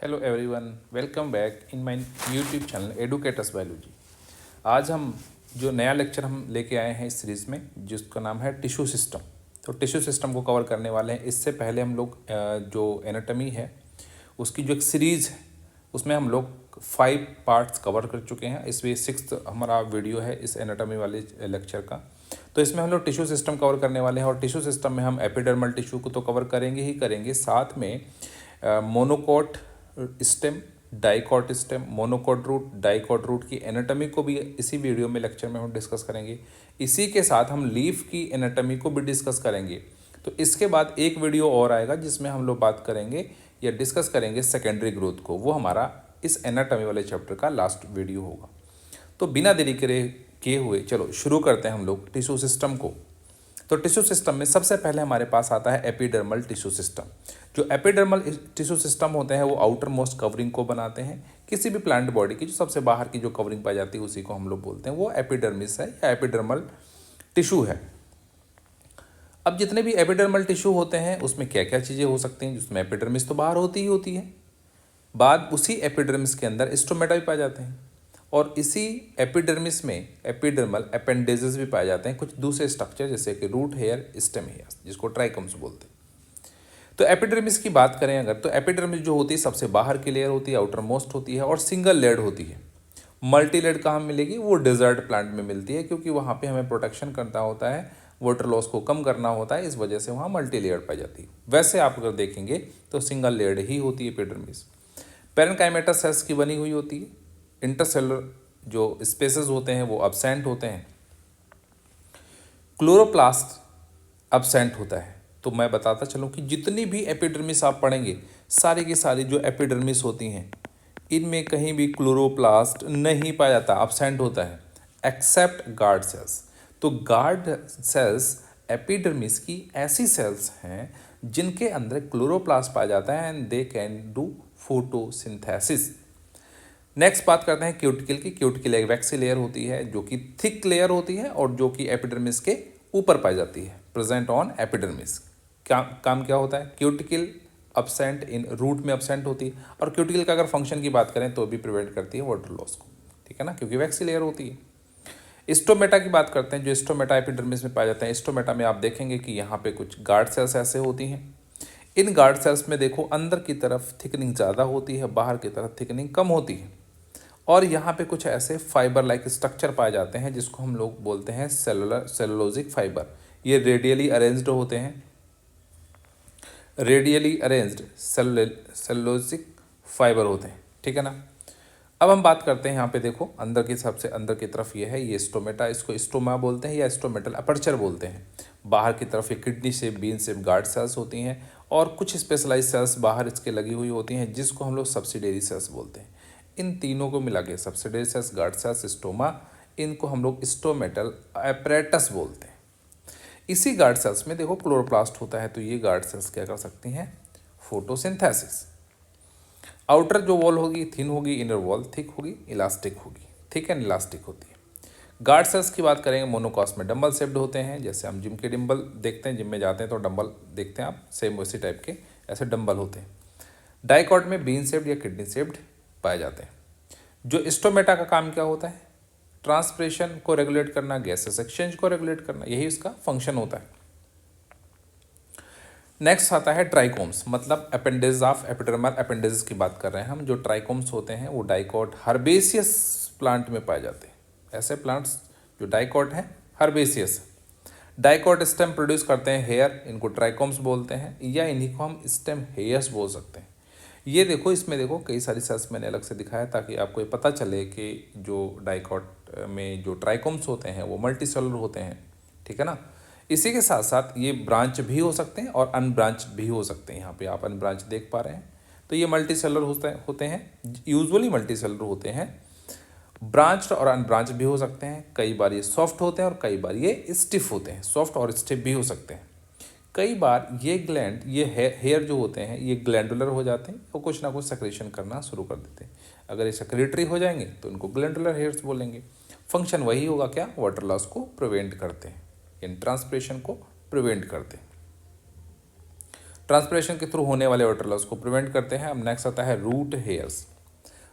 Hello everyone, welcome back in my YouTube channel educators biology. आज हम जो नया लेक्चर हम लेके आए हैं इस सीरीज़ में, जिसका नाम है टिश्यू सिस्टम। तो टिश्यू सिस्टम को कवर करने वाले हैं। इससे पहले हम लोग जो एनाटॉमी है उसकी जो एक सीरीज़ है उसमें हम लोग 5 पार्ट्स कवर कर चुके हैं। इसमें 6th हमारा वीडियो है इस एनाटॉमी वाले लेक्चर का। तो इसमें हम लोग टिश्यू सिस्टम कवर करने वाले हैं और टिश्यू सिस्टम में हम एपिडर्मल टिश्यू को तो कवर करेंगे ही करेंगे, साथ में monocot stem, dicot stem, monocot root, dicot root की एनाटॉमी को भी इसी वीडियो में लेक्चर में हम डिस्कस करेंगे। इसी के साथ हम लीफ की एनाटॉमी को भी डिस्कस करेंगे। तो इसके बाद एक वीडियो और आएगा जिसमें हम लोग बात करेंगे या डिस्कस करेंगे सेकेंडरी ग्रोथ को। वो हमारा इस एनाटॉमी वाले चैप्टर का लास्ट वीडियो होगा। तो बिना देरी किए हुए चलो शुरू करते हैं हम लोग टिश्यू सिस्टम को। तो टिश्यू सिस्टम में सबसे पहले हमारे पास आता है एपिडर्मल टिश्यू सिस्टम। जो एपिडर्मल टिश्यू सिस्टम होते हैं वो आउटर मोस्ट कवरिंग को बनाते हैं किसी भी प्लांट बॉडी की। जो सबसे बाहर की जो कवरिंग पाई जाती है उसी को हम लोग बोलते हैं वो एपिडर्मिस है या एपिडर्मल टिश्यू है। अब जितने भी एपिडर्मल टिश्यू होते हैं उसमें क्या क्या चीज़ें हो सकती हैं, जिसमें एपिडर्मिस तो बाहर होती ही होती है, बाद उसी एपिडर्मिस के अंदर स्टोमेटा भी पाए जाते हैं और इसी एपिडर्मिस में एपिडर्मल अपेंडेजेस भी पाए जाते हैं, कुछ दूसरे स्ट्रक्चर जैसे कि रूट हेयर, स्टेम हेयर, जिसको ट्राइकोम्स बोलते हैं। तो एपिडर्मिस की बात करें अगर, तो एपिडर्मिस जो होती है सबसे बाहर की लेयर होती है, आउटर मोस्ट होती है और सिंगल लेयर्ड होती है। मल्टी लेयर्ड कहाँ मिलेगी? वो डेजर्ट प्लांट में मिलती है, क्योंकि वहाँ पे हमें प्रोटेक्शन करना होता है, वाटर लॉस को कम करना होता है, इस वजह से वहाँ मल्टी लेयर्ड पाई जाती है। वैसे आप अगर देखेंगे तो सिंगल लेयर्ड ही होती है एपिडर्मिस। पैरेन्काइमेटा सेल्स की बनी हुई होती है। इंटरसेलुलर जो स्पेसेस होते हैं वो अब्सेंट होते हैं। क्लोरोप्लास्ट अब्सेंट होता है। तो मैं बताता चलूँ कि जितनी भी एपिडर्मिस आप पढ़ेंगे, सारी की सारी जो एपिडर्मिस होती हैं इनमें कहीं भी क्लोरोप्लास्ट नहीं पाया जाता, अब्सेंट होता है, एक्सेप्ट गार्ड सेल्स। तो गार्ड सेल्स एपिडर्मिस की ऐसी सेल्स हैं जिनके अंदर क्लोरोप्लास्ट पाया जाता है and they can do photosynthesis. Next बात करते हैं क्यूटिकल की। क्यूटिकल एक वैक्सी लेयर होती है जो कि थिक लेयर होती है और जो कि एपिडर्मिस के ऊपर पाई जाती है, प्रेजेंट ऑन एपिडर्मिस। काम क्या होता है? क्यूटिकल अब्सेंट इन रूट में अब्सेंट होती है और क्यूटिकल का अगर फंक्शन की बात करें तो भी प्रिवेंट करती है वाटर लॉस को, ठीक है ना, क्योंकि वैक्सी लेयर होती है। स्टोमेटा की बात करते हैं। जो स्टोमेटा एपिडर्मिस में पाए जाते हैं, स्टोमेटा में आप देखेंगे कि यहाँ पे कुछ गार्ड सेल्स ऐसे होती हैं। इन गार्ड सेल्स में देखो अंदर की तरफ थिकनिंग ज़्यादा होती है, बाहर की तरफ थिकनिंग कम होती है और यहाँ पे कुछ ऐसे फाइबर लाइक स्ट्रक्चर पाए जाते हैं जिसको हम लोग बोलते हैं सेलुलोजिक फाइबर। ये रेडियली अरेंज्ड होते हैं, रेडियली अरेंज्ड सेलुलोजिक फाइबर होते हैं, ठीक है ना। अब हम बात करते हैं यहाँ पे देखो अंदर की, सबसे अंदर की तरफ ये है, ये स्टोमेटा, इसको स्टोमा बोलते हैं या स्टोमेटल अपर्चर बोलते हैं। बाहर की तरफ ये kidney shape, bean shape guard cells होती हैं और कुछ स्पेशलाइज सेल्स बाहर इसके लगी हुई होती हैं जिसको हम लोग सब्सिडरी सेल्स बोलते हैं। इन तीनों को मिला के subsidiary cells, guard cells, stoma, इनको हम लोग स्टोमेटल अपैरेटस बोलते हैं। इसी गार्ड सेल्स में देखो क्लोरोप्लास्ट होता है, तो ये गार्ड सेल्स क्या कर सकती हैं? फोटोसिंथेसिस। आउटर जो वॉल होगी थिन होगी, इनर वॉल थिक होगी, इलास्टिक होगी, थिक एंड इलास्टिक होती है। गार्ड सेल्स की बात करेंगे, मोनोकॉस्ट में डंबल शेप्ड होते हैं, जैसे हम जिम के डंबल देखते हैं, जिम में जाते हैं तो डंबल देखते हैं आप, सेम उसी टाइप के ऐसे डंबल होते हैं। डाइकॉट में बीन शेप्ड या किडनी शेप्ड पाए जाते हैं। जो स्टोमेटा का काम क्या होता है? ट्रांसप्रेशन को रेगुलेट करना, गैसेस एक्सचेंज को रेगुलेट करना, यही उसका फंक्शन होता है। नेक्स्ट आता है ट्राइकोम्स, मतलब अपेंडेज ऑफ एपिडर्मल अपेंडेजेस की बात कर रहे हैं हम। जो ट्राइकोम्स होते हैं वो डाइकॉट हर्बेसियस प्लांट में पाए जाते हैं। ऐसे प्लांट्स जो डाइकॉट हैं, हर्बेसियस। डाइकॉट स्टेम प्रोड्यूस करते हैं हेयर, इनको ट्राइकोम्स बोलते हैं या इन्हीं को हम स्टेम हेयर्स बोल सकते हैं। ये देखो, इसमें देखो कई सारी सेल्स मैंने अलग से दिखाया ताकि आपको ये पता चले कि जो डाइकॉट में जो ट्राइकोम्स होते हैं वो मल्टी सेलुलर होते हैं, ठीक है ना। इसी के साथ साथ ये ब्रांच भी हो सकते हैं और अनब्रांच भी हो सकते हैं। यहाँ पे आप अनब्रांच देख पा रहे हैं। तो ये मल्टी सेलुलर होते हैं, यूजुअली मल्टी सेलुलर होते हैं। ब्रांच्ड और अनब्रांच भी हो सकते हैं। कई बार ये सॉफ्ट होते हैं और कई बार ये स्टिफ होते हैं। सॉफ्ट और स्टिफ भी हो सकते हैं। कई बार ये ग्लैंड, ये हेयर जो होते हैं ये ग्लैंडुलर हो जाते हैं और कुछ ना कुछ सेक्रेशन करना शुरू कर देते हैं। अगर ये सेक्रेटरी हो जाएंगे तो इनको ग्लैंडुलर हेयर्स बोलेंगे। फंक्शन वही होगा क्या? वाटर लॉस को प्रिवेंट करते हैं, इन ट्रांसप्रेशन को प्रिवेंट करते हैं। ट्रांसपिरेशन के थ्रू होने वाले वाटर लॉस को प्रिवेंट करते हैं। अब नेक्स्ट आता है रूट हेयर्स।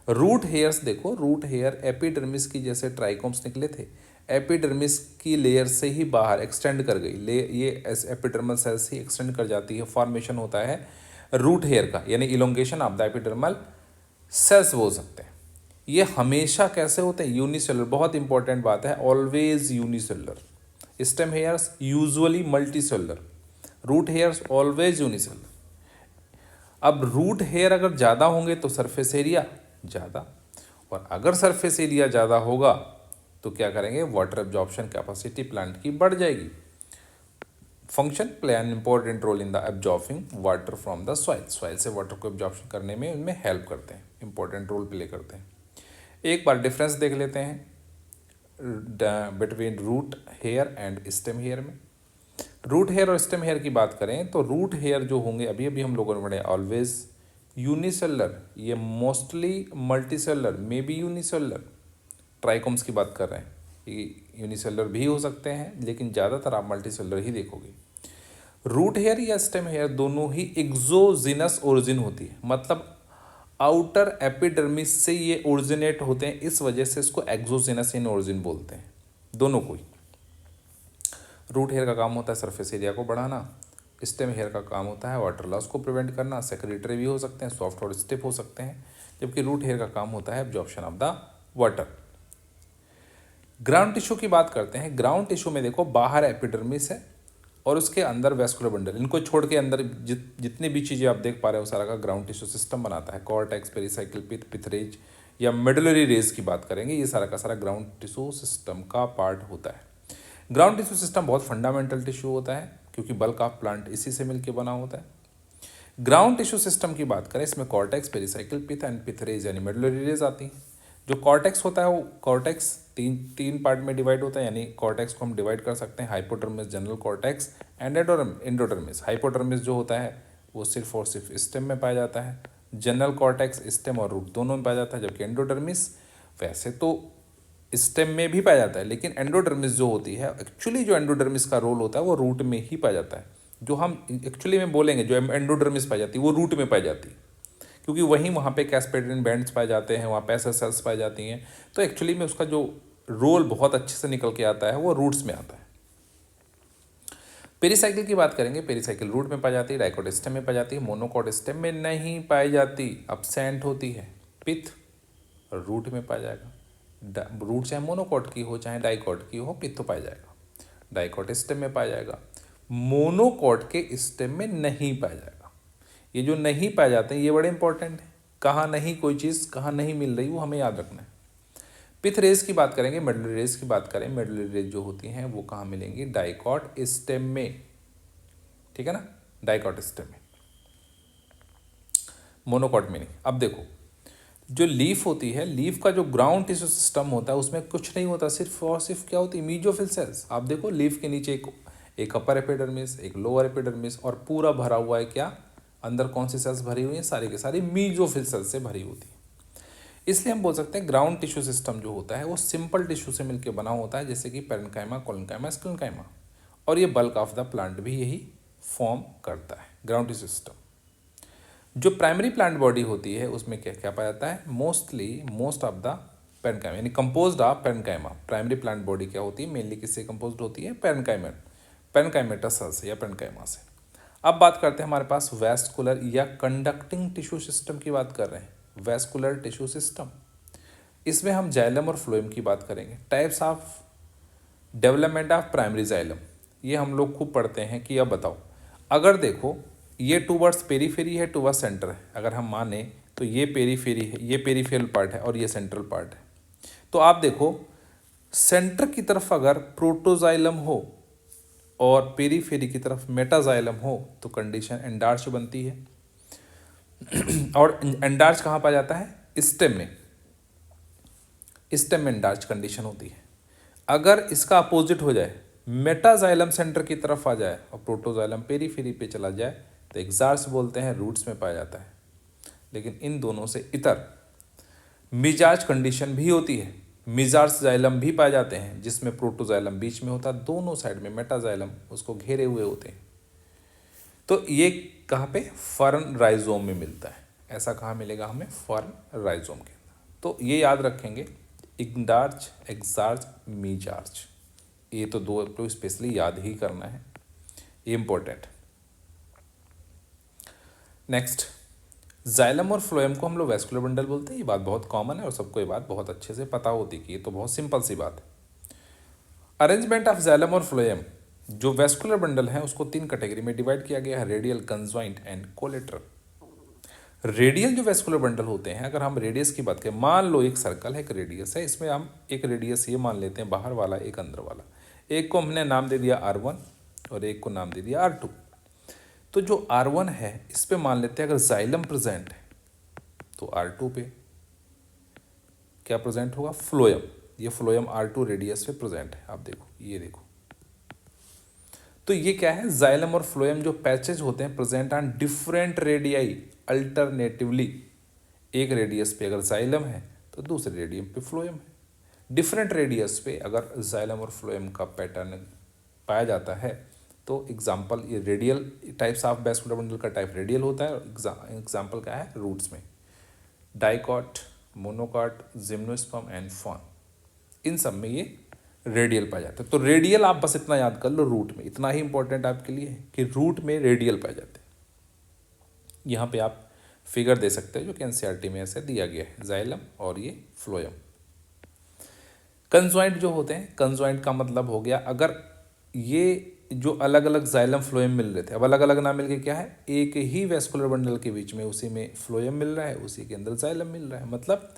रूट हेयर्स देखो, रूट हेयर एपिडर्मिस की जैसे ट्राइकोम्स निकले थे, एपिडर्मिस की लेयर से ही बाहर एक्सटेंड कर गई ले, ये एपिडर्मल सेल्स ही एक्सटेंड कर जाती है, फॉर्मेशन होता है रूट हेयर का, यानी elongation of the epidermal cells बोल सकते हैं। ये हमेशा कैसे होते हैं? यूनिसेलुलर, बहुत इंपॉर्टेंट बात है, always unicellular. Stem hairs usually multicellular, root hairs always unicellular. अब रूट हेयर अगर ज़्यादा होंगे तो सरफेस एरिया ज़्यादा, और अगर सरफेस एरिया ज़्यादा होगा तो क्या करेंगे? वाटर एब्जॉर्प्शन कैपेसिटी प्लांट की बढ़ जाएगी। Function play an important role in the absorbing water from the soil, soil से वाटर को एब्जॉर्प्शन करने में उनमें हेल्प करते हैं, इंपॉर्टेंट रोल प्ले करते हैं। एक बार डिफरेंस देख लेते हैं between root hair and stem hair में। रूट हेयर और स्टेम हेयर की बात करें तो रूट हेयर जो होंगे, अभी अभी हम लोगों ने पढ़े, ऑलवेज यूनिसेलुलर, ये mostly multicellular, may be unicellular. Trichomes की बात कर रहे हैं, ये यूनिसेलुलर भी हो सकते हैं, लेकिन ज़्यादातर आप मल्टीसेलुलर ही देखोगे। रूट हेयर या स्टेम हेयर दोनों ही एक्सोजिनस ओरिजिन होती है, मतलब आउटर एपिडर्मिस से ये ओरिजिनेट होते हैं, इस वजह से इसको एक्सोजिनस इन ओरिजिन बोलते हैं दोनों को ही। रूट हेयर का काम होता है सरफेस एरिया को बढ़ाना, स्टेम हेयर का काम होता है वाटर लॉस को प्रिवेंट करना। सेक्रेटरी भी हो सकते हैं, सॉफ्ट और स्टिफ हो सकते हैं, जबकि रूट हेयर का काम होता है absorption of the water. Ground tissue की बात करते हैं। ग्राउंड टिश्यू में देखो, बाहर एपिडर्मिस है और उसके अंदर वेस्कुलर बंडल, इनको छोड़ के अंदर जितनी भी चीज़ें आप देख पा रहे हो सारा का ग्राउंड टिश्यू सिस्टम बनाता है। कॉर्टेक्स, पेरिसाइकिल, पिथ, पिथरेज या मेडुलरी रेज की बात करेंगे, ये सारा का सारा ग्राउंड टिश्यू सिस्टम का पार्ट होता है। ग्राउंड टिश्यू सिस्टम बहुत फंडामेंटल टिश्यू होता है, क्योंकि बल्क ऑफ प्लांट इसी से मिलकर बना होता है। ग्राउंड टिश्यू सिस्टम की बात करें, इसमें कॉर्टेक्स, पेरिसाइकिल, पिथ एंड पिथरेज यानी मेडुलरी रेज आती हैं। जो कॉर्टेक्स होता है वो कॉर्टेक्स तीन पार्ट में डिवाइड होता है, यानी कॉर्टेक्स को हम डिवाइड कर सकते हैं hypodermis, general cortex and endodermis. Hypodermis जो होता है वो सिर्फ और सिर्फ स्टेम में पाया जाता है, जनरल कॉर्टेक्स स्टेम और रूट दोनों में पाया जाता है, जबकि एंडोडर्मिस वैसे तो स्टेम में भी पाया जाता है, लेकिन एंडोडर्मिस जो होती है, एक्चुअली जो एंडोडर्मिस का रोल होता है वो रूट में ही पाया जाता है। जो हम एक्चुअली में बोलेंगे जो एंडोडर्मिस पाई जाती है वो रूट में पाई जाती है, क्योंकि वहीं वहाँ पे कैस्पेडियन बैंड्स पाए जाते हैं, वहाँ पैसर सेल्स पाई जाती हैं, तो एक्चुअली में उसका जो रोल बहुत अच्छे से निकल के आता है वो रूट्स में आता है। पेरिसाइकिल की बात करेंगे, पेरिसाइकिल रूट में पाई जाती है, डाइकोट स्टेम में पाई जाती है, मोनोकोट स्टेम में नहीं पाई जाती, अब्सेंट होती है। पिथ रूट में पाया जाएगा, रूट चाहे मोनोकोट की हो चाहे डाइकोट की हो, पिथ तो पाया जाएगा। डाइकोट स्टेम में पाया जाएगा, मोनोकोट के स्टेम में नहीं पाया जाएगा। ये जो नहीं पाए जाते हैं ये बड़े इंपॉर्टेंट है, कहाँ नहीं कोई चीज़ कहाँ नहीं मिल रही वो हमें याद रखना है। पिथ रेज की बात करेंगे, मेडुलरी रेज की बात करें, मेडुलरी रेज जो होती हैं वो कहाँ मिलेंगी? डाइकॉट स्टेम में, ठीक है ना, डाइकॉट स्टेम में, मोनोकॉट में नहीं। अब देखो, जो लीफ होती है, लीफ का जो ग्राउंड टिश्यू सिस्टम होता है उसमें कुछ नहीं होता, सिर्फ और सिर्फ क्या होती है? Mesophyll cells. आप देखो लीफ के नीचे एक अपर एपिडर्मिस, एक लोअर एपिडर्मिस, और पूरा भरा हुआ है क्या? अंदर कौन सी सेल्स भरी हुई हैं? सारी की सारी मीजोफिल सेल्स से भरी होती है। इसलिए हम बोल सकते हैं ग्राउंड टिश्यू सिस्टम जो होता है वो सिंपल टिश्यू से मिलकर बना होता है, जैसे कि पेरेन्काइमा, कोलेन्काइमा, स्क्लेन्काइमा, और ये बल्क ऑफ द प्लांट भी यही फॉर्म करता है, ग्राउंड टिश्यू सिस्टम। जो प्राइमरी प्लांट बॉडी होती है उसमें क्या क्या पाया जाता है? मोस्ट ऑफ द पेरेन्काइमा, यानी composed of parenchyma. Primary plant body क्या होती है? मेनली किससे कंपोज्ड होती है? पेरेन्काइमेटस सेल से या पेरेन्काइमा से। अब बात करते हैं हमारे पास वैस्कुलर या कंडक्टिंग टिश्यू सिस्टम की बात कर रहे हैं, वैस्कुलर टिश्यू सिस्टम। इसमें हम जाइलम और फ्लोएम की बात करेंगे। Types of development of primary xylem, ये हम लोग खूब पढ़ते हैं कि अब बताओ, अगर देखो ये टूवर्ड्स पेरीफेरी है, टूवर्ड्स सेंटर है, अगर हम माने तो ये पेरीफेरी है, ये पेरीफेरल पार्ट है और ये सेंट्रल पार्ट है। तो आप देखो सेंटर की तरफ अगर प्रोटोजाइलम हो और पेरीफेरी की तरफ मेटाजाइलम हो तो कंडीशन एंडार्च बनती है। और एंडार्च कहाँ पाया जाता है? स्टेम में, स्टेम में एंडार्च कंडीशन होती है। अगर इसका अपोजिट हो जाए, मेटाजाइलम सेंटर की तरफ आ जाए और प्रोटोजाइलम पेरीफेरी पे चला जाए तो एक्सार्च बोलते हैं, रूट्स में पाया जाता है। लेकिन इन दोनों से इतर मिजाज कंडीशन भी होती है, मिजार्स जाइलम भी पाए जाते हैं, जिसमें प्रोटोजाइलम बीच में होता है, दोनों साइड में मेटाजाइलम उसको घेरे हुए होते हैं। तो ये कहाँ पे? फर्न राइजोम में मिलता है। ऐसा कहाँ मिलेगा हमें? फर्न राइजोम के अंदर। तो ये याद रखेंगे, इंडार्च, एक्सार्च, मीजार्च, ये तो दो तो स्पेशली याद ही करना है, ये इंपॉर्टेंट। नेक्स्ट, जाइलम और फ्लोएम को हम लोग वैस्कुलर बंडल बोलते हैं। ये बात बहुत कॉमन है और सबको ये बात बहुत अच्छे से पता होती है कि ये तो बहुत सिंपल सी बात है। अरेंजमेंट ऑफ जाइलम और फ्लोएम, जो वैस्कुलर बंडल है उसको 3 कैटेगरी में डिवाइड किया गया है, radial, conjoint and collateral. Radial जो वैस्कुलर बंडल होते हैं, अगर हम रेडियस की बात करें, मान लो एक सर्कल है, एक रेडियस है, इसमें हम एक रेडियस ये मान लेते हैं बाहर वाला, एक अंदर वाला। एक को हमने नाम दे दिया R1 और एक को नाम दे दिया R2। तो जो R1 है इस पे मान लेते हैं अगर जाइलम प्रेजेंट है तो R2 पे क्या प्रेजेंट होगा? फ्लोएम। ये फ्लोएम R2 रेडियस पे प्रेजेंट है, आप देखो, ये देखो। तो ये क्या है? जाइलम और फ्लोएम जो पैचेज होते हैं present on different radii alternatively. एक रेडियस पे अगर जाइलम है तो दूसरे रेडियम पे फ्लोएम है। डिफरेंट रेडियस पे अगर जाइलम और फ्लोएम का पैटर्न पाया जाता है तो एग्जाम्पल, ये radial types of vascular bundle का टाइप रेडियल होता है। और एग्जाम्पल क्या है? रूट्स में dicot, monocot, gymnosperm and fern, इन सब में ये रेडियल पाया जाता है। तो रेडियल आप बस इतना याद कर लो, रूट में, इतना ही इंपॉर्टेंट आपके लिए है कि रूट में रेडियल पाए जाते हैं। यहाँ पे आप फिगर दे सकते हैं जो कि एनसीईआरटी में ऐसे दिया गया है, जाइलम और ये फ्लोएम। कंजॉइंट जो होते हैं, कंजॉइंट का मतलब हो गया अगर ये जो अलग अलग जाइलम फ्लोएम मिल रहे थे, अब अलग अलग ना मिलके क्या है, एक ही वैस्कुलर बंडल के बीच में उसी में फ्लोएम मिल रहा है, उसी के अंदर जाइलम मिल रहा है। मतलब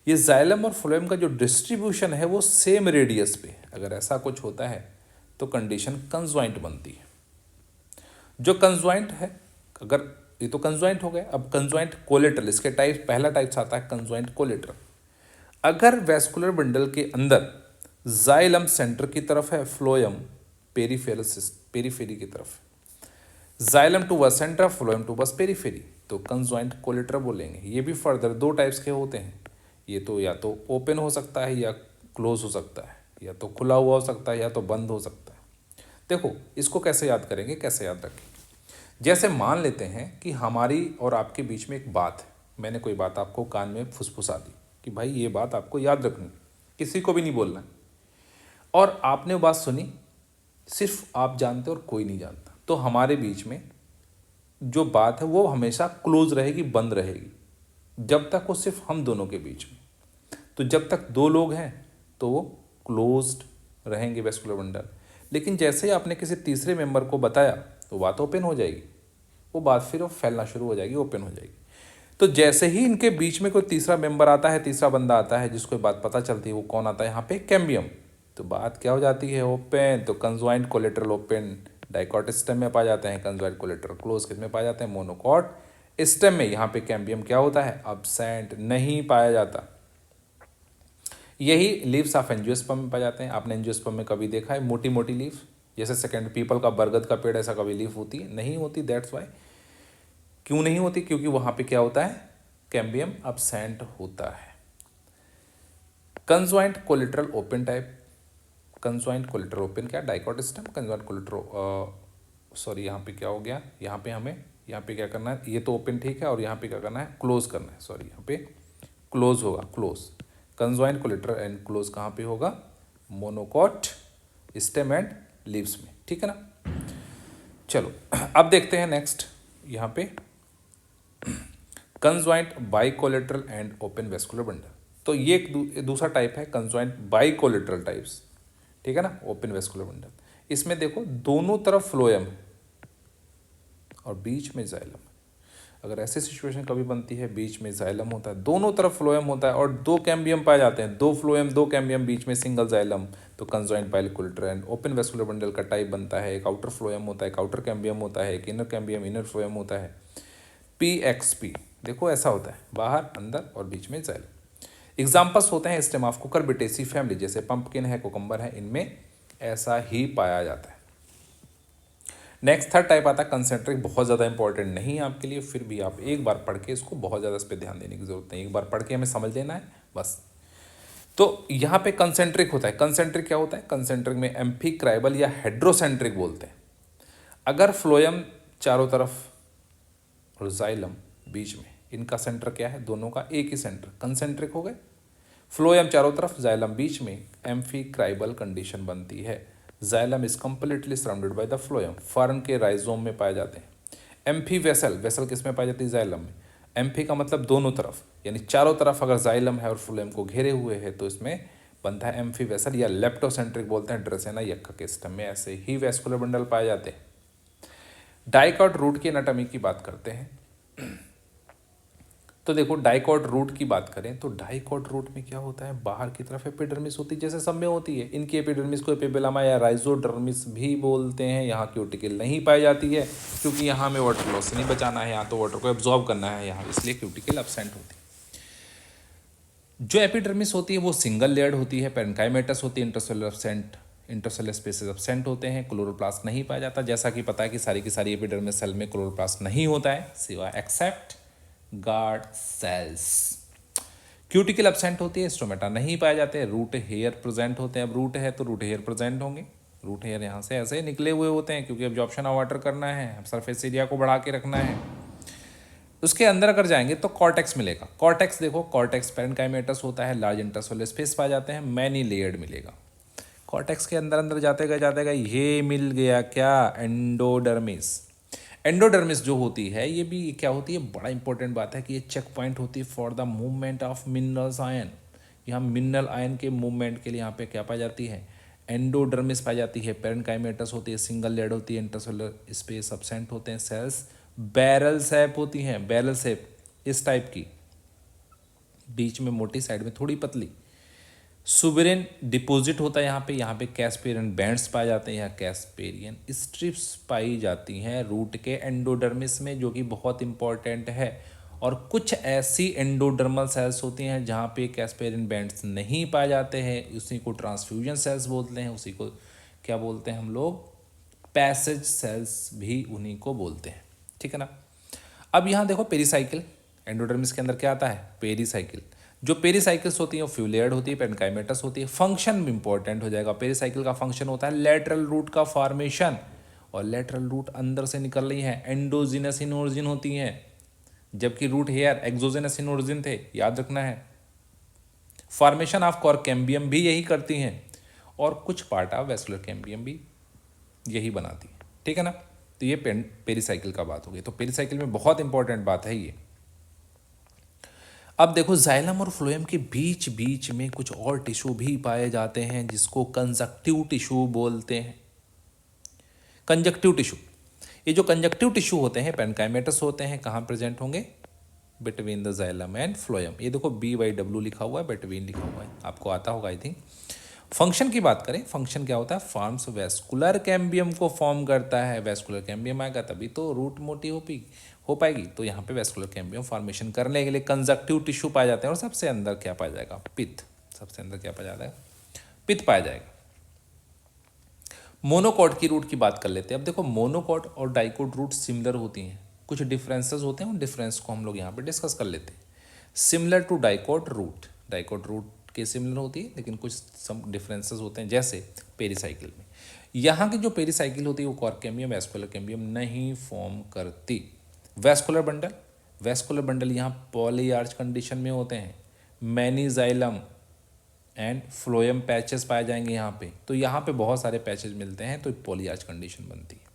ये जाइलम और फ्लोएम का जो डिस्ट्रीब्यूशन है वो सेम रेडियस पे, अगर ऐसा कुछ होता है तो कंडीशन कंजॉइंट बनती है। जो कंजॉइंट है, अगर ये तो कंजॉइंट हो गया, अब कंजॉइंट कोलेटरल, इसके टाइप, पहला टाइप्स आता है कंजॉइंट कोलेटरल। अगर वैस्कुलर बंडल के अंदर जाइलम सेंटर की तरफ है, फ्लोएम पेरीफेरी की तरफ, जाइलम टू बस सेंटर, फ्लोएम टू बस पेरीफेरी, तो कंजॉइंट कोलेटरल बोलेंगे। ये भी फर्दर दो टाइप्स के होते हैं, ये तो या तो ओपन हो सकता है या क्लोज हो सकता है, या तो खुला हुआ हो सकता है या तो बंद हो सकता है। देखो इसको कैसे याद करेंगे, कैसे याद रखेंगे? जैसे मान लेते हैं कि हमारी और आपके बीच में एक बात है, मैंने कोई बात आपको कान में फुसफुसा दी कि भाई ये बात आपको याद रखनी, किसी को भी नहीं बोलना, और आपने वो बात सुनी, सिर्फ आप जानते हो और कोई नहीं जानता, तो हमारे बीच में जो बात है वो हमेशा क्लोज रहेगी, बंद रहेगी, जब तक वो सिर्फ हम दोनों के बीच में। तो जब तक दो लोग हैं तो वो क्लोज्ड रहेंगे वैस्कुलर बंडल, लेकिन जैसे ही आपने किसी तीसरे मेंबर को बताया तो बात ओपन हो जाएगी, वो बात फिर वो फैलना शुरू हो जाएगी, ओपन हो जाएगी। तो जैसे ही इनके बीच में कोई तीसरा मेंबर आता है, तीसरा बंदा आता है जिसको बात पता चलती है, वो कौन आता है? यहाँ पे कैम्बियम। तो बात क्या हो जाती है? ओपन। तो conjoint collateral open dicot stem में पाए जाते हैं, कंजॉइंट कोलेटरल क्लोज किस में पाए जाते हैं? मोनोकॉट स्टेम में। यहाँ पे कैम्बियम क्या होता है? अब्सेंट, नहीं पाया जाता। यही लीव्स ऑफ एंजियोस्पर्म में पाए जाते हैं। आपने एंजियोस्पर्म में कभी देखा है मोटी मोटी लीफ, जैसे सेकंड पीपल का, बरगद का पेड़, ऐसा कभी लीफ होती है? नहीं होती। That's why. क्यों नहीं होती? क्योंकि वहां पे क्या होता है? कैम्बियम अब्सेंट होता है। Conjoint collateral open type, conjoint collateral open क्या? Dicot stem, conjoint collateral, sorry यहाँ पे क्या हो गया, यहाँ पे हमें यहाँ पे क्या करना है, ये तो ओपन ठीक है, और यहाँ पे क्या करना है? क्लोज करना है। सॉरी यहाँ पे क्लोज होगा, close. Conjoint collateral and close कहाँ पे होगा? मोनोकॉट स्टेम एंड लीव्स में, ठीक है ना। चलो अब देखते हैं नेक्स्ट, यहाँ पे conjoint bicollateral and open vascular bundle. तो ये एक दूसरा टाइप है कंजॉइंट बाइकोलेटरल टाइप्स, ठीक है ना, ओपन वैस्कुलर बंडल। इसमें देखो दोनों तरफ फ्लोएम है और बीच में जाइलम। अगर ऐसी सिचुएशन कभी बनती है, बीच में जाइलम होता है, दोनों तरफ फ्लोएम होता है और दो कैम्बियम पाए जाते हैं, दो फ्लोएम दो कैम्बियम, बीच में सिंगल जाइलम, तो conjoint bicollateral and open vascular bundle का टाइप बनता है। एक आउटर फ्लोएम होता है, एक आउटर कैम्बियम होता है, एक इनर कैम्बियम, इनर फ्लोएम होता है। PXP देखो ऐसा होता है, बाहर, अंदर और बीच में जाइलम। एग्जाम्पल्स होते हैं स्टेम ऑफ कुकुरबिटेसी फैमिली, जैसे पंपकिन है, कोकम्बर है, इनमें ऐसा ही पाया जाता है। नेक्स्ट थर्ड टाइप आता है कंसेंट्रिक, बहुत ज़्यादा इंपॉर्टेंट नहीं है आपके लिए, फिर भी आप एक बार पढ़ के इसको, बहुत ज़्यादा इस पर ध्यान देने की जरूरत नहीं, एक बार पढ़ के हमें समझ लेना है बस। तो यहाँ पे कंसेंट्रिक होता है। कंसेंट्रिक क्या होता है? कंसेंट्रिक में एम्फीक्राइबल या हेड्रोसेंट्रिक बोलते हैं। अगर फ्लोएम चारों तरफ और जाइलम बीच में, इनका सेंटर क्या है, दोनों का एक ही सेंटर, कंसेंट्रिक हो गए। फ्लोएम चारों तरफ, जाइलम बीच में, एम्फीक्राइबल कंडीशन बनती है। Xylem is completely surrounded by the phloem, fern के राइजोम में पाए जाते हैं। एम्फी वेसल, वेसल किस में पाई जाती है, जाइलम में। एम्फी का मतलब दोनों तरफ, यानी चारों तरफ अगर जाइलम है और फ्लोएम को घेरे हुए है तो इसमें बनता है एम्फी वेसल, या लेप्टोसेंट्रिक बोलते हैं ड्रेसेना यक्का के सिस्टम में। ऐसे ही वेस्कुलर बंडल पाए जाते हैं। डाइकॉट रूट की एनाटॉमी की बात करते हैं। तो देखो डाइकॉट रूट की बात करें तो डाइकॉट रूट में क्या होता है, बाहर की तरफ एपिडर्मिस होती है, जैसे सब में होती है। इनकी एपिडर्मिस को एपिबेलामा या राइजोडर्मिस भी बोलते हैं। यहाँ क्यूटिकल नहीं पाई जाती है क्योंकि यहाँ हमें वाटर लॉस से नहीं बचाना है, यहाँ तो वाटर को एब्जॉर्ब करना है यहाँ, इसलिए क्यूटिकल एब्सेंट होती है। जो एपिडर्मिस होती है वो सिंगल लेयर्ड होती है, पेरेन्काइमेटस होती है, intercellular absent, intercellular spaces absent होते हैं, क्लोरोप्लास्ट नहीं पाया जाता। जैसा कि पता है कि सारी की सारी एपिडर्मिस सेल में क्लोरोप्लास्ट नहीं होता है सिवाय except guard cells. Cuticle absent होती है, स्टोमेटा नहीं पाए जाते, रूट हेयर प्रेजेंट होते हैं। अब रूट है तो रूट हेयर प्रेजेंट होंगे, रूट हेयर यहाँ से ऐसे निकले हुए होते हैं क्योंकि एब्जॉर्प्शन ऑफ वाटर करना है, सरफेस एरिया को बढ़ा के रखना है। उसके अंदर अगर जाएंगे तो कॉर्टेक्स मिलेगा। कॉर्टेक्स देखो, कॉर्टेक्स पेरेन्काइमेटस होता है, लार्ज इंटरसेलुलर स्पेस पाए जाते हैं, मैनी लेयर्ड मिलेगा। कॉर्टेक्स के अंदर अंदर जाते गए ये मिल गया क्या, एंडोडर्मिस। एंडोडर्मिस जो होती है ये भी क्या होती है, बड़ा इंपॉर्टेंट बात है कि ये चेक पॉइंट होती है for the movement of minerals ion. यहाँ मिनरल आयन के मूवमेंट के लिए यहाँ पे क्या पाई जाती है, एंडोडर्मिस पाई जाती है। पेरेन्काइमेटस होती है, सिंगल लेड होती है, इंटरसेलुलर स्पेस एब्सेंट होते हैं, सेल्स बैरल शेप होती हैं, बैरल शेप इस टाइप की, बीच में मोटी, साइड में थोड़ी पतली। सुबेरिन डिपॉजिट होता है यहाँ पे कैस्पेरियन बैंड्स पाए जाते हैं, यहाँ कैस्पेरियन स्ट्रिप्स पाई जाती हैं रूट के एंडोडर्मिस में, जो कि बहुत इंपॉर्टेंट है। और कुछ ऐसी एंडोडर्मल सेल्स होती हैं जहाँ पे कैस्पेरियन बैंड्स नहीं पाए जाते हैं, उसी को ट्रांसफ्यूजन सेल्स बोलते हैं, उसी को क्या बोलते हैं हम लोग, पैसेज सेल्स भी उन्हीं को बोलते हैं, ठीक है ना। अब यहाँ देखो पेरीसाइकिल, एंडोडर्मिस के अंदर क्या आता है, पेरीसाइकिल। जो पेरीसाइकिल्स होती हैं वो फ्यू लेयर्ड होती है, पेरेन्काइमेटस होती है। फंक्शन भी इंपॉर्टेंट हो जाएगा, पेरीसाइकिल का फंक्शन होता है लेटरल रूट का फॉर्मेशन, और लेटरल रूट अंदर से निकल रही है, एंडोजिनस इन ओरिजिन होती हैं, जबकि root hair exogenous in origin थे, याद रखना है। फॉर्मेशन ऑफ कॉर्क कैम्बियम भी यही करती हैं, और कुछ पार्ट ऑफ वेस्कुलर कैम्बियम भी यही बनाती है, ठीक है ना। तो ये पेरीसाइकिल का बात हो गई। तो पेरीसाइकिल में बहुत इंपॉर्टेंट बात है ये। अब देखो जाइलम और फ्लोएम के बीच बीच में कुछ और टिश्यू भी पाए जाते हैं जिसको कंजक्टिव टिश्यू बोलते हैं। कंजक्टिव टिश्यू, ये जो कंजक्टिव टिश्यू होते हैं पेरेन्काइमेटस होते हैं, कहाँ प्रेजेंट होंगे, between the xylem and phloem. ये देखो BYW लिखा हुआ है, बिटवीन लिखा हुआ है, आपको आता होगा आई थिंक। फंक्शन की बात करें, फंक्शन क्या होता है, फॉर्म्स वेस्कुलर कैम्बियम को फॉर्म करता है। वेस्कुलर कैम्बियम आएगा तभी तो रूट मोटी हो पाएगी। तो यहाँ पे वेस्कुलर कैम्बियम फॉर्मेशन करने के लिए कंजक्टिव टिश्यू पाए जाते हैं, और सबसे अंदर क्या पाया जाएगा, पित्त। सबसे अंदर क्या पाया जाता है, पित्त पाया जाएगा। मोनोकॉट की रूट की बात कर लेते हैं। अब देखो मोनोकॉट और डाइकोट रूट सिमिलर होती हैं, कुछ डिफरेंसेस होते हैं, उन डिफरेंस को हम लोग यहाँ पे डिस्कस कर लेते हैं। Similar to dicot root, dicot root के सिमिलर होती है, लेकिन कुछ सम डिफरेंसेस होते हैं, जैसे पेरीसाइकिल में यहाँ की जो पेरीसाइकिल होती है वो कॉर्क कैम्बियम वेस्कुलर कैम्बियम नहीं फॉर्म करती। वेस्कुलर बंडल, वेस्कुलर बंडल यहाँ पॉलीआर्च कंडीशन में होते हैं। Many xylem and phloem patches पाए जाएंगे यहाँ पे, तो यहाँ पे बहुत सारे पैचेस मिलते हैं, तो पॉलीआर्च कंडीशन बनती है।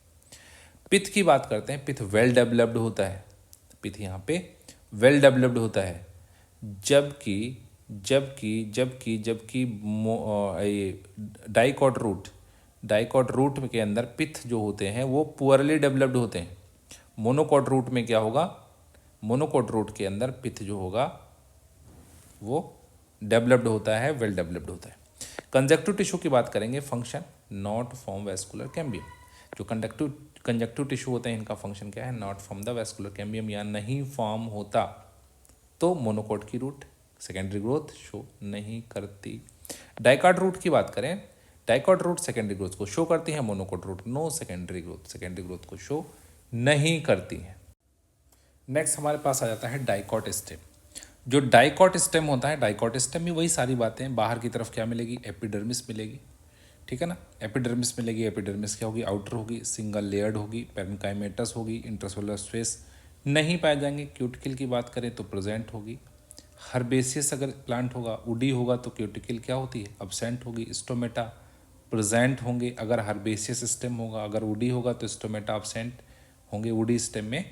पित्त की बात करते हैं, पित्त वेल डेवलप्ड होता है, पित्त यहाँ पे वेल डेवलप्ड होता है, जबकि जबकि जबकि जबकि डाइकॉट रूट के अंदर पित्त जो होते हैं वो पुअरली डेवलप्ड होते हैं। मोनोकॉट रूट में क्या होगा, मोनोकॉट रूट के अंदर पित्त जो होगा वो डेवलप्ड होता है, वेल डेवलप्ड होता है। कंजक्टिव टिश्यू की बात करेंगे, function not form vascular cambium. जो कंजक्टिव टिश्यू होते हैं इनका फंक्शन क्या है, not form the vascular cambium, या नहीं फॉर्म होता। तो मोनोकॉट की रूट सेकेंडरी ग्रोथ शो नहीं करती। डाइकॉट रूट की बात करें, डाइकॉट रूट सेकेंडरी ग्रोथ को शो करती है, monocot root no secondary growth को शो नहीं करती है। नेक्स्ट हमारे पास आ जाता है डाइकॉट स्टेम। जो डाइकॉट स्टेम होता है, डाइकॉट स्टेम में वही सारी बातें, बाहर की तरफ क्या मिलेगी, एपिडर्मिस मिलेगी, ठीक है ना। एपिडर्मिस मिलेगी, एपिडर्मिस क्या होगी, आउटर होगी, सिंगल लेयर्ड होगी, पेरेन्काइमेटस होगी, इंटरसेलुलर स्पेस नहीं पाए जाएंगे। क्यूटिकल की बात करें तो प्रेजेंट होगी। हर्बेसियस अगर प्लांट होगा, वुडी होगा तो क्यूटिकल क्या होती है, अब्सेंट होगी। स्टोमेटा प्रेजेंट होंगे अगर हर्बेसियस स्टेम होगा, अगर वुडी होगा तो स्टोमेटा अब्सेंट होंगे, वुडी स्टेम में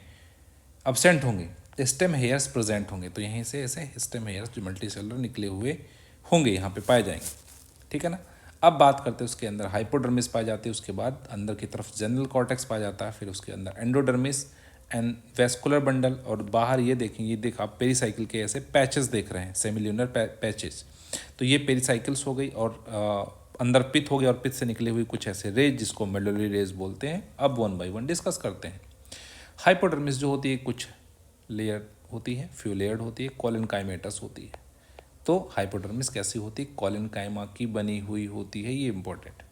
अब्सेंट होंगे। स्टेम हेयर्स प्रेजेंट होंगे, तो यहीं से ऐसे स्टेम हेयर्स जो मल्टी सेलुलर निकले हुए होंगे यहाँ पे पाए जाएंगे, ठीक है ना। अब बात करते हैं उसके अंदर हाइपोडर्मिस पाई जाती है, उसके बाद अंदर की तरफ जनरल कॉर्टेक्स पाया जाता है, फिर उसके अंदर एंडोडर्मिस एंड वेस्कुलर बंडल, और बाहर ये देखें, ये देख आप पेरीसाइकिल के ऐसे पैचेस देख रहे हैं, सेमिल्यूनर पैचेस, तो ये पेरीसाइकिल्स हो गई, और अंदर पित्त हो गया, और पित्त से निकले हुए कुछ ऐसे रेज जिसको मेडुलरी रेज बोलते हैं। अब वन बाय वन डिस्कस करते हैं। हाइपोडर्मिस जो होती है कुछ लेयर होती है, फ्यू लेयर्ड होती है, कोलिनकाइमेटस होती है। तो हाइपोडर्मिस कैसी होती है, कोलिनकाइमा की बनी हुई होती है, ये इंपॉर्टेंट।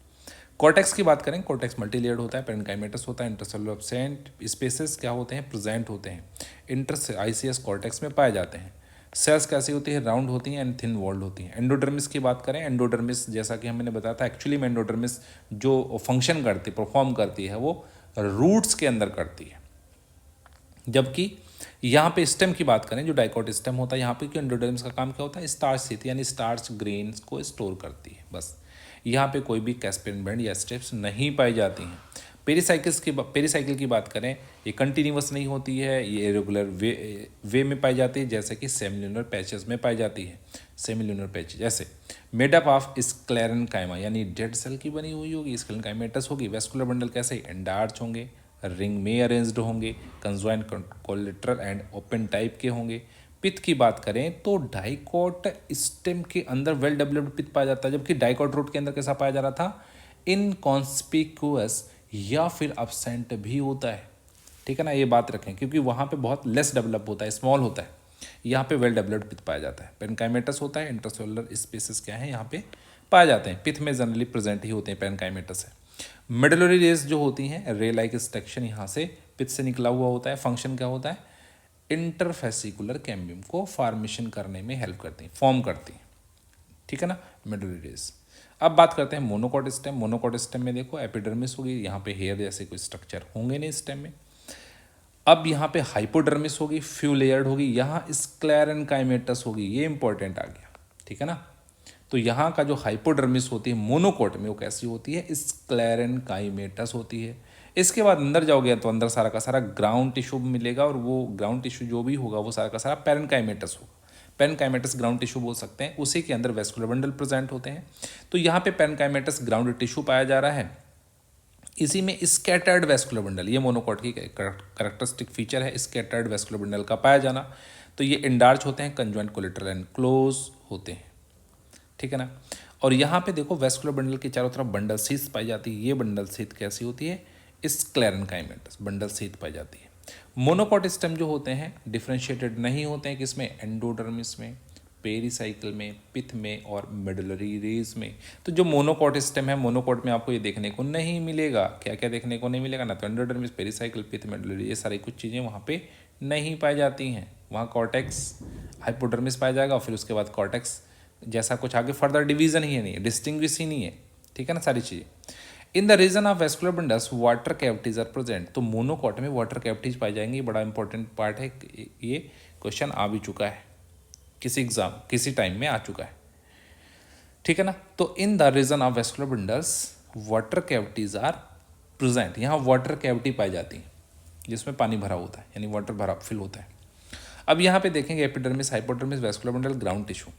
कॉर्टेक्स की बात करें, कॉर्टेक्स मल्टी लेयर्ड होता है, पेरेन्काइमेटस होता है, इंटरसेलुलर एब्सेंट, स्पेसेस क्या होते हैं, प्रेजेंट होते हैं, इंटर आईसीएस कॉर्टेक्स में पाए जाते हैं। सेल्स कैसी होती है, राउंड होती हैं एंड थिन वॉल्ड होती हैं। एंडोडर्मिस की बात करें, एंडोडर्मिस जैसा कि हमने बताया था, एक्चुअली में एंडोडर्मिस जो फंक्शन करती, परफॉर्म करती है, वो रूट्स के अंदर करती है। जबकि यहाँ पे स्टेम की बात करें, जो डाइकोट स्टेम होता है, यहाँ पे क्यों एंडोडर्मिस का काम क्या होता है, स्टार्च स्थिति यानी स्टार्च ग्रेन्स को स्टोर करती है, बस। यहाँ पे कोई भी कैस्पियन बैंड या स्ट्रिप्स नहीं पाई जाती हैं। पेरीसाइकिल की बात करें, ये कंटिन्यूअस नहीं होती है, ये इरेगुलर वे में पाई जाती है, जैसे कि सेमिल्यूनर पैचेस में पाई जाती है। सेमिल्यूनर पैचेस जैसे मेडअप ऑफ स्क्लेरेनकाइमा यानी डेड सेल की बनी हुई होगी, स्क्लेरेनकाइमेटस होगी। वेस्कुलर बंडल कैसे, एंडार्च होंगे, रिंग में अरेंज्ड होंगे, conjoint collateral and open type के होंगे। पित्त की बात करें तो डाइकोट स्टेम के अंदर वेल डेवलप्ड पित्त पाया जाता है, जबकि डाइकोट रूट के अंदर कैसा पाया जा रहा था, इनकॉन्स्पिक्यूअस या फिर अब्सेंट भी होता है, ठीक है ना। ये बात रखें क्योंकि वहाँ पे बहुत लेस डेवलप होता है, स्मॉल होता है, यहाँ पे वेल डेवलप्ड पित्त पाया जाता है। पेरेन्काइमेटस होता है, इंटरसेलुलर स्पेसेस क्या है यहाँ पे पाए जाते हैं, पित्त में जनरली प्रेजेंट ही होते हैं, पेरेन्काइमेटस है। मेडुलरी रेज जो होती हैं, रे लाइक स्ट्रक्चर यहाँ से पित्त से निकला हुआ होता है। फंक्शन क्या होता है, इंटरफेसिकुलर कैम्बियम को फॉर्मेशन करने में हेल्प करती हैं, फॉर्म करती हैं, ठीक है ना, मेडुलरी रेज। अब बात करते हैं मोनोकॉट स्टेम। मोनोकॉट स्टेम में देखो एपिडर्मिस होगी, यहाँ पे हेयर जैसे कोई स्ट्रक्चर होंगे नहीं स्टेम में। अब यहाँ पे हाइपोडर्मिस होगी, फ्यू लेयर्ड होगी, यहाँ स्क्लेरेनकाइमेटस होगी, ये इंपॉर्टेंट आ गया, ठीक है ना। तो यहाँ का जो हाइपोडर्मिस होती है मोनोकोट में, वो कैसी होती है, स्क्लेरेनकाइमेटस होती है। इसके बाद अंदर जाओगे तो अंदर सारा का सारा ग्राउंड टिश्यू मिलेगा, और वो ग्राउंड टिश्यू जो भी होगा वो सारा का सारा पेरेन्काइमेटस होगा। पेरेन्काइमेटस ग्राउंड टिश्यू बोल सकते हैं, उसी के अंदर वेस्कुलर बंडल प्रेजेंट होते हैं। तो यहाँ पे पेरेन्काइमेटस ग्राउंड टिश्यू पाया जा रहा है, इसी में स्कैटर्ड वेस्कुलर बंडल, ये मोनोकॉट की कैरेक्टरिस्टिक फीचर है, स्कैटर्ड वेस्कुलर बंडल का पाया जाना। तो ये इंडार्च होते हैं, कंजॉइंट कोलेटरल एंड क्लोज होते हैं, ठीक है ना। और यहाँ पे देखो वेस्कुलर बंडल के चारों तरफ बंडल सीथ पाई जाती है। ये बंडल सीथ कैसी होती है, स्क्लेरेनकाइमेटस बंडल सीथ पाई जाती है। मोनोकॉट स्टेम जो होते हैं डिफ्रेंशिएटेड नहीं होते हैं, किसमें, एंडोडर्मिस में, पेरीसाइकिल में, पित्त में और मेडुलरी रेज में। तो जो मोनोकॉट स्टेम है, मोनोकॉट में आपको ये देखने को नहीं मिलेगा। क्या क्या देखने को नहीं मिलेगा ना, तो एंडोडर्मिस, पेरीसाइकिल, पित्त, मेडुलरी, ये सारी कुछ चीज़ें वहाँ पे नहीं पाई जाती हैं। वहाँ कॉर्टेक्स हाइपोडर्मिस पाया जाएगा, और फिर उसके बाद कॉर्टेक्स जैसा कुछ आगे फर्दर डिवीजन ही नहीं है, डिस्टिंग्विश ही नहीं है, ठीक है ना, सारी चीज़ें। In the region of vascular bundles water cavities are present. तो मोनोकॉट में वाटर कैविटीज पाई जाएंगी, बड़ा इंपॉर्टेंट पार्ट है, ये क्वेश्चन आ भी चुका है किसी टाइम में आ चुका है, ठीक है ना। तो in the region of vascular bundles water cavities are present, यहाँ वाटर कैविटी पाई जाती है जिसमें पानी भरा होता है, यानी वाटर भरा फिल होता है। अब यहाँ पे देखेंगे epidermis, hypodermis, vascular bundle, ground tissue.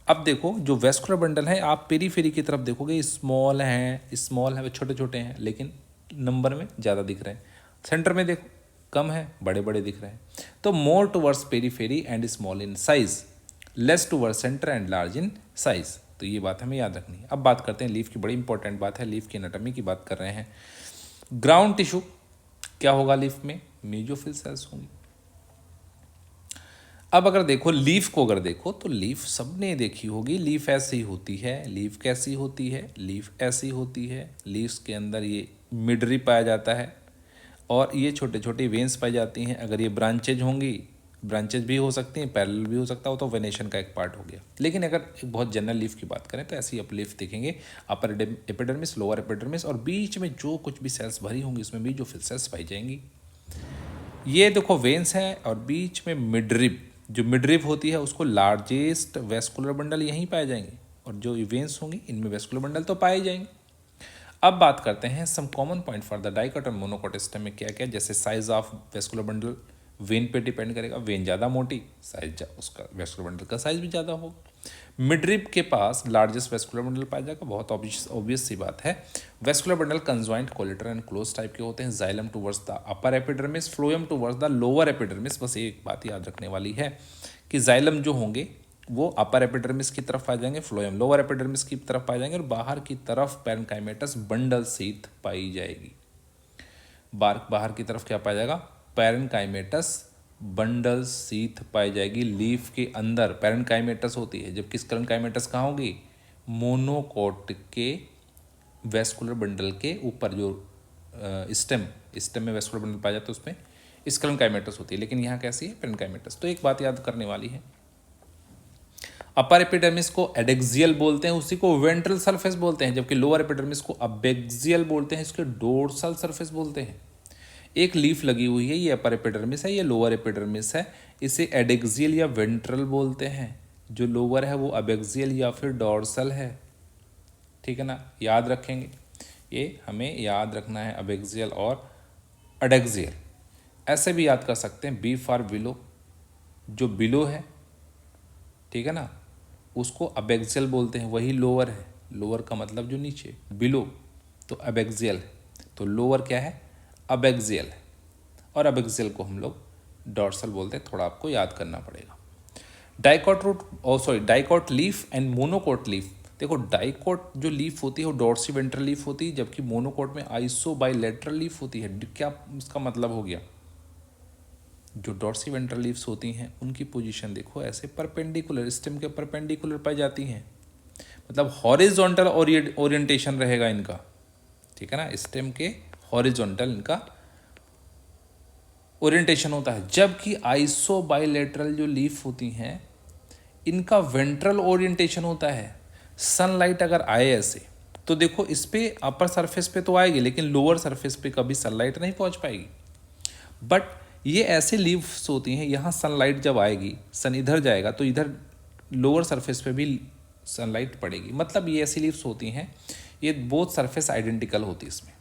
अब देखो जो वेस्कुलर बंडल है, आप पेरीफेरी की तरफ देखोगे स्मॉल है, वे छोटे छोटे हैं, लेकिन नंबर में ज़्यादा दिख रहे हैं। सेंटर में देखो कम है, बड़े बड़े दिख रहे हैं। तो more towards periphery and small in size, less towards centre and large in size. तो ये बात हमें याद रखनी है। अब बात करते हैं लीफ की, बड़ी इंपॉर्टेंट बात है, लीफ की एनाटॉमी की बात कर रहे हैं। ग्राउंड टिश्यू क्या होगा, लीफ में मेसोफिल सेल्स होंगी। अब अगर देखो लीफ को, अगर देखो तो लीफ सबने देखी होगी, लीफ ऐसी होती है, लीफ कैसी होती है, लीफ ऐसी होती है। लीव्स के अंदर ये मिडरी पाया जाता है, और ये छोटे छोटे वेन्स पाई जाती हैं। अगर ये ब्रांचेज होंगी, ब्रांचेज भी हो सकती हैं, पैरेलल भी हो सकता हो, तो वेनेशन का एक पार्ट हो गया। लेकिन अगर एक बहुत जनरल लीफ की बात करें तो ऐसी आप लीफ देखेंगे, अपर एपिडर्मिस, लोअर एपिडर्मिस, और बीच में जो कुछ भी सेल्स भरी होंगी उसमें भी जो फिल सेल्स पाई जाएंगी। ये देखो वेन्स है और बीच में मिडरिप, जो मिडरिप होती है उसको लार्जेस्ट वेस्कुलर बंडल यहीं पाए जाएंगे, और जो वेन्स होंगी इनमें वेस्कुलर बंडल तो पाए जाएंगे। अब बात करते हैं some common point for the dicot और मोनोकोट सिस्टम में क्या क्या, जैसे size of vascular bundle vein पे डिपेंड करेगा, वेन ज़्यादा मोटी साइज उसका वेस्कुलर बंडल का साइज भी ज़्यादा होगा। मिडरिप के पास लार्जेस्ट वेस्कुलर बंडल पाया जाएगा, बहुत ऑब्वियस सी बात है। Vascular bundle conjoint कोलेटर and close type के होते हैं। Xylem towards the upper epidermis, phloem towards the lower epidermis. बस एक बात याद रखने वाली है कि जाइलम जो होंगे वो अपर एपिडर्मिस की तरफ पाए जाएंगे, फ्लोएम लोअर एपिडर्मिस की तरफ पाए जाएंगे, और बाहर की तरफ पैरेन्काइमेटस बंडल सीथ पाई जाएगी। बाहर की तरफ क्या पाया जाएगा, पैरेन्काइमेटस बंडल सीथ पाई जाएगी। लीफ के अंदर पैरेन्काइमेटस होती है, जबकि स्क्लेरेन्काइमेटस कहाँ होगी, मोनोकोट के वेस्कुलर बंडल के ऊपर जो स्टेम में वेस्कुलर बंडल पाया जाता है उसमें स्क्लेरेन्काइमेटस होती है, लेकिन यहाँ कैसी है, पैरेन्काइमेटस। तो एक बात याद करने वाली है, अपर एपिडर्मिस को एडेक्सियल बोलते हैं, उसी को वेंट्रल सरफेस बोलते हैं, जबकि लोअर एपिडर्मिस को अबेक्सियल बोलते हैं, इसके डोर्सल सरफेस बोलते हैं। एक लीफ लगी हुई है, ये अपर एपिडर्मिस है, ये लोअर एपिडर्मिस है, इसे एडेक्सियल या वेंट्रल बोलते हैं। जो लोअर है वो अबेक्सियल या फिर डोर्सल है, ठीक है ना, याद रखेंगे, ये हमें याद रखना है, अबेक्सियल और एडेक्सियल। ऐसे भी याद कर सकते हैं, बी फॉर बिलो, जो बिलो है, ठीक है ना, उसको अबेक्सियल बोलते हैं, वही लोअर है, लोअर का मतलब जो नीचे, बिलो तो अबेक्सियल है, तो लोअर क्या है, अबेक्सियल है, और अबेक्सियल को हम लोग डॉर्सल बोलते हैं, थोड़ा आपको याद करना पड़ेगा। Dicot leaf and monocot leaf. देखो डाइकोट जो लीफ होती है वो डॉर्सी वेंट्रल लीफ होती है, जबकि मोनोकोट में आइसो बाइलेटरल लीफ होती है। क्या इसका मतलब हो गया, जो डॉर्सी वेंट्रल लीव्स होती हैं उनकी पोजीशन देखो ऐसे परपेंडिकुलर, स्टेम के परपेंडिकुलर पाई जाती हैं, मतलब हॉरिजॉन्टल ओरिएंटेशन रहेगा इनका, ठीक है ना, स्टेम के हॉरिजॉन्टल इनका ओरिएंटेशन होता है। जबकि आइसो बाइलेटरल जो लीफ होती हैं इनका वेंट्रल ओरिएंटेशन होता है। सनलाइट अगर आए ऐसे तो देखो इस पे अपर सरफेस पे तो आएगी, लेकिन लोअर सरफेस पे कभी सनलाइट नहीं पहुंच पाएगी। बट ये ऐसे लीव्स होती हैं, यहाँ सनलाइट जब आएगी, सन इधर जाएगा तो इधर लोअर सरफेस पे भी सनलाइट पड़ेगी, मतलब ये ऐसी लीव्स होती हैं, ये बोथ सरफेस आइडेंटिकल होती है इसमें।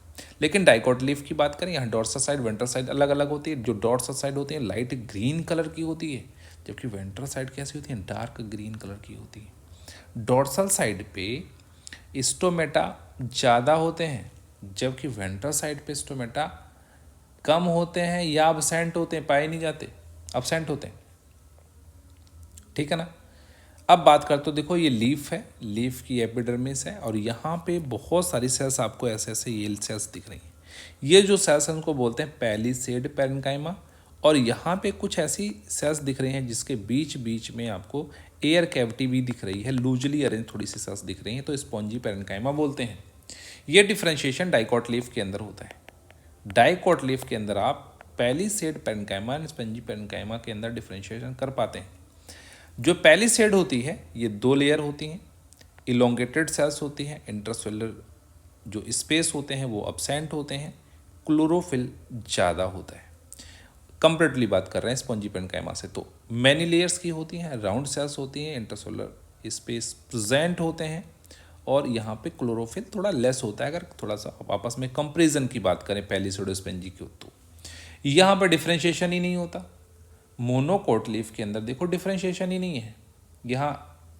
लेकिन डाइकोट लीफ की बात करें, यहाँ डॉर्सल साइड वेंट्रल साइड अलग अलग होती है। जो डॉर्सल साइड होती है लाइट ग्रीन कलर की होती है, जबकि वेंट्रल साइड कैसी होती है, डार्क ग्रीन कलर की होती है। डॉर्सल साइड पे स्टोमेटा ज़्यादा होते हैं, जबकि वेंट्रल साइड पे स्टोमेटा कम होते हैं या अब्सेंट होते हैं, पाए नहीं जाते, अब्सेंट होते हैं, ठीक है ना। अब बात करते हो, देखो ये लीफ है, लीफ की एपिडर्मिस है, और यहाँ पे बहुत सारी सेल्स आपको ऐसे ऐसे ये सेल्स दिख रही हैं। ये जो सेल्स हैं उनको बोलते हैं पैलिसेड पैरेन्काइमा, और यहाँ पे कुछ ऐसी सेल्स दिख रही हैं जिसके बीच बीच में आपको एयर कैविटी भी दिख रही है, लूजली अरेंज थोड़ी सी सेल्स दिख रही हैं, तो स्पॉन्जी पैरेन्काइमा बोलते हैं। ये डिफ्रेंशिएशन डाइकोट लीफ के अंदर होता है। डाइकोट लीफ के अंदर आप palisade parenchyma and spongy parenchyma के अंदर डिफ्रेंशिएशन कर पाते हैं। जो पैलिसेड होती है ये 2 लेयर होती हैं, इलोंगेटेड सेल्स होती हैं, इंट्रासेलुलर जो स्पेस होते हैं वो अब्सेंट होते हैं, क्लोरोफिल ज़्यादा होता है। कंपेरेटिवली बात कर रहे हैं स्पंजी पैरेन्काइमा से, तो मैनी लेयर्स की होती हैं, राउंड सेल्स होती हैं, इंट्रासेलुलर स्पेस प्रेजेंट होते हैं, और यहाँ पे क्लोरोफिल थोड़ा लेस होता है। अगर थोड़ा सा आपस में कंपेरिजन की बात करें पैलिसेड और स्पंजी की, तो यहाँ पर डिफ्रेंशिएशन ही नहीं होता। मोनोकोट लीफ के अंदर देखो डिफ्रेंशिएशन ही नहीं है, यहाँ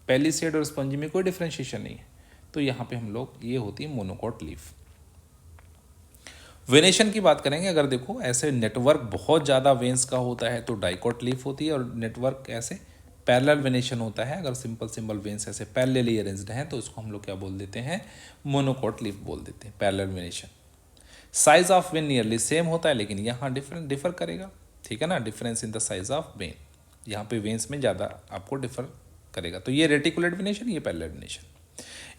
पैलिसेड और स्पंजी में कोई डिफ्रेंशिएशन नहीं है, तो यहाँ पे हम लोग ये होती है मोनोकोट लीफ। वेनेशन की बात करेंगे, अगर देखो ऐसे नेटवर्क बहुत ज़्यादा वेन्स का होता है तो डाइकोट लीफ होती है, और नेटवर्क ऐसे पैरेलल वेनेशन होता है, अगर सिंपल वेन्स ऐसे पैरेलली अरेंज्ड हैं तो इसको हम लोग क्या बोल देते हैं, मोनोकोट लीफ बोल देते हैं, parallel venation. Size of when nearly same होता है, लेकिन यहाँ डिफर करेगा, ठीक है ना, difference in the size of when, यहाँ पे वेन्स में ज़्यादा आपको डिफर करेगा। तो ये रेटिकुलेट वेनेशन, ये पैरेलल वेनेशन।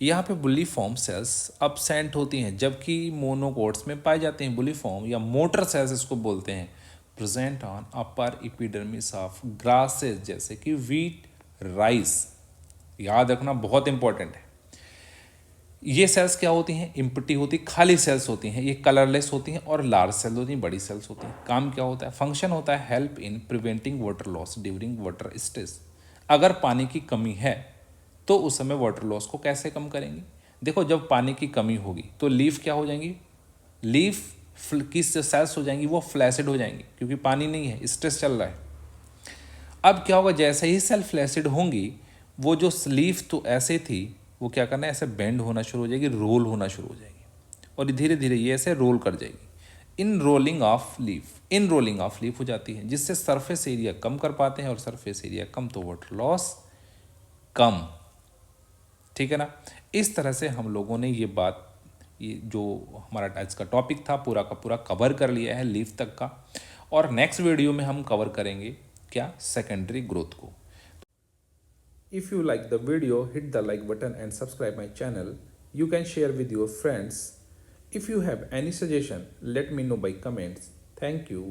यहाँ पे बुलिफॉर्म सेल्स अब्सेंट होती हैं, जबकि मोनोकोट्स में पाए जाते हैं बुलिफॉर्म या मोटर सेल्स इसको बोलते हैं, present on upper epidermis of grasses जैसे कि वीट, राइस। याद रखना बहुत इंपॉर्टेंट है, ये सेल्स क्या होती हैं? एम्प्टी होती, खाली सेल्स होती हैं, ये कलरलेस होती हैं और लार्ज सेल होती हैं, बड़ी सेल्स होती हैं। काम क्या होता है? फंक्शन होता है help in preventing water loss during water stress. अगर पानी की कमी है तो उस समय वाटर लॉस को कैसे कम करेंगे? देखो, जब पानी की कमी होगी तो लीफ क्या हो जाएंगी? लीफ की सेल्स हो जाएंगी वो फ्लैसिड हो जाएंगी, क्योंकि पानी नहीं है, स्ट्रेस चल रहा है। अब क्या होगा? जैसे ही सेल फ्लैसिड होंगी, वो जो लीफ तो ऐसे थी वो क्या करना है? ऐसे बेंड होना शुरू हो जाएगी, रोल होना शुरू हो जाएगी, और धीरे धीरे ये ऐसे रोल कर जाएगी। इन रोलिंग ऑफ लीफ हो जाती है, जिससे सरफेस एरिया कम कर पाते हैं, और सरफेस एरिया कम तो वाटर लॉस कम। ठीक है ना? इस तरह से हम लोगों ने ये जो हमारा आज का टॉपिक था पूरा का पूरा कवर कर लिया है लीफ तक का। और नेक्स्ट वीडियो में हम कवर करेंगे क्या? सेकेंडरी ग्रोथ को। If you like the video, hit the like button and subscribe my channel. You can share with your friends. If you have any suggestion, let me know by comments. Thank you.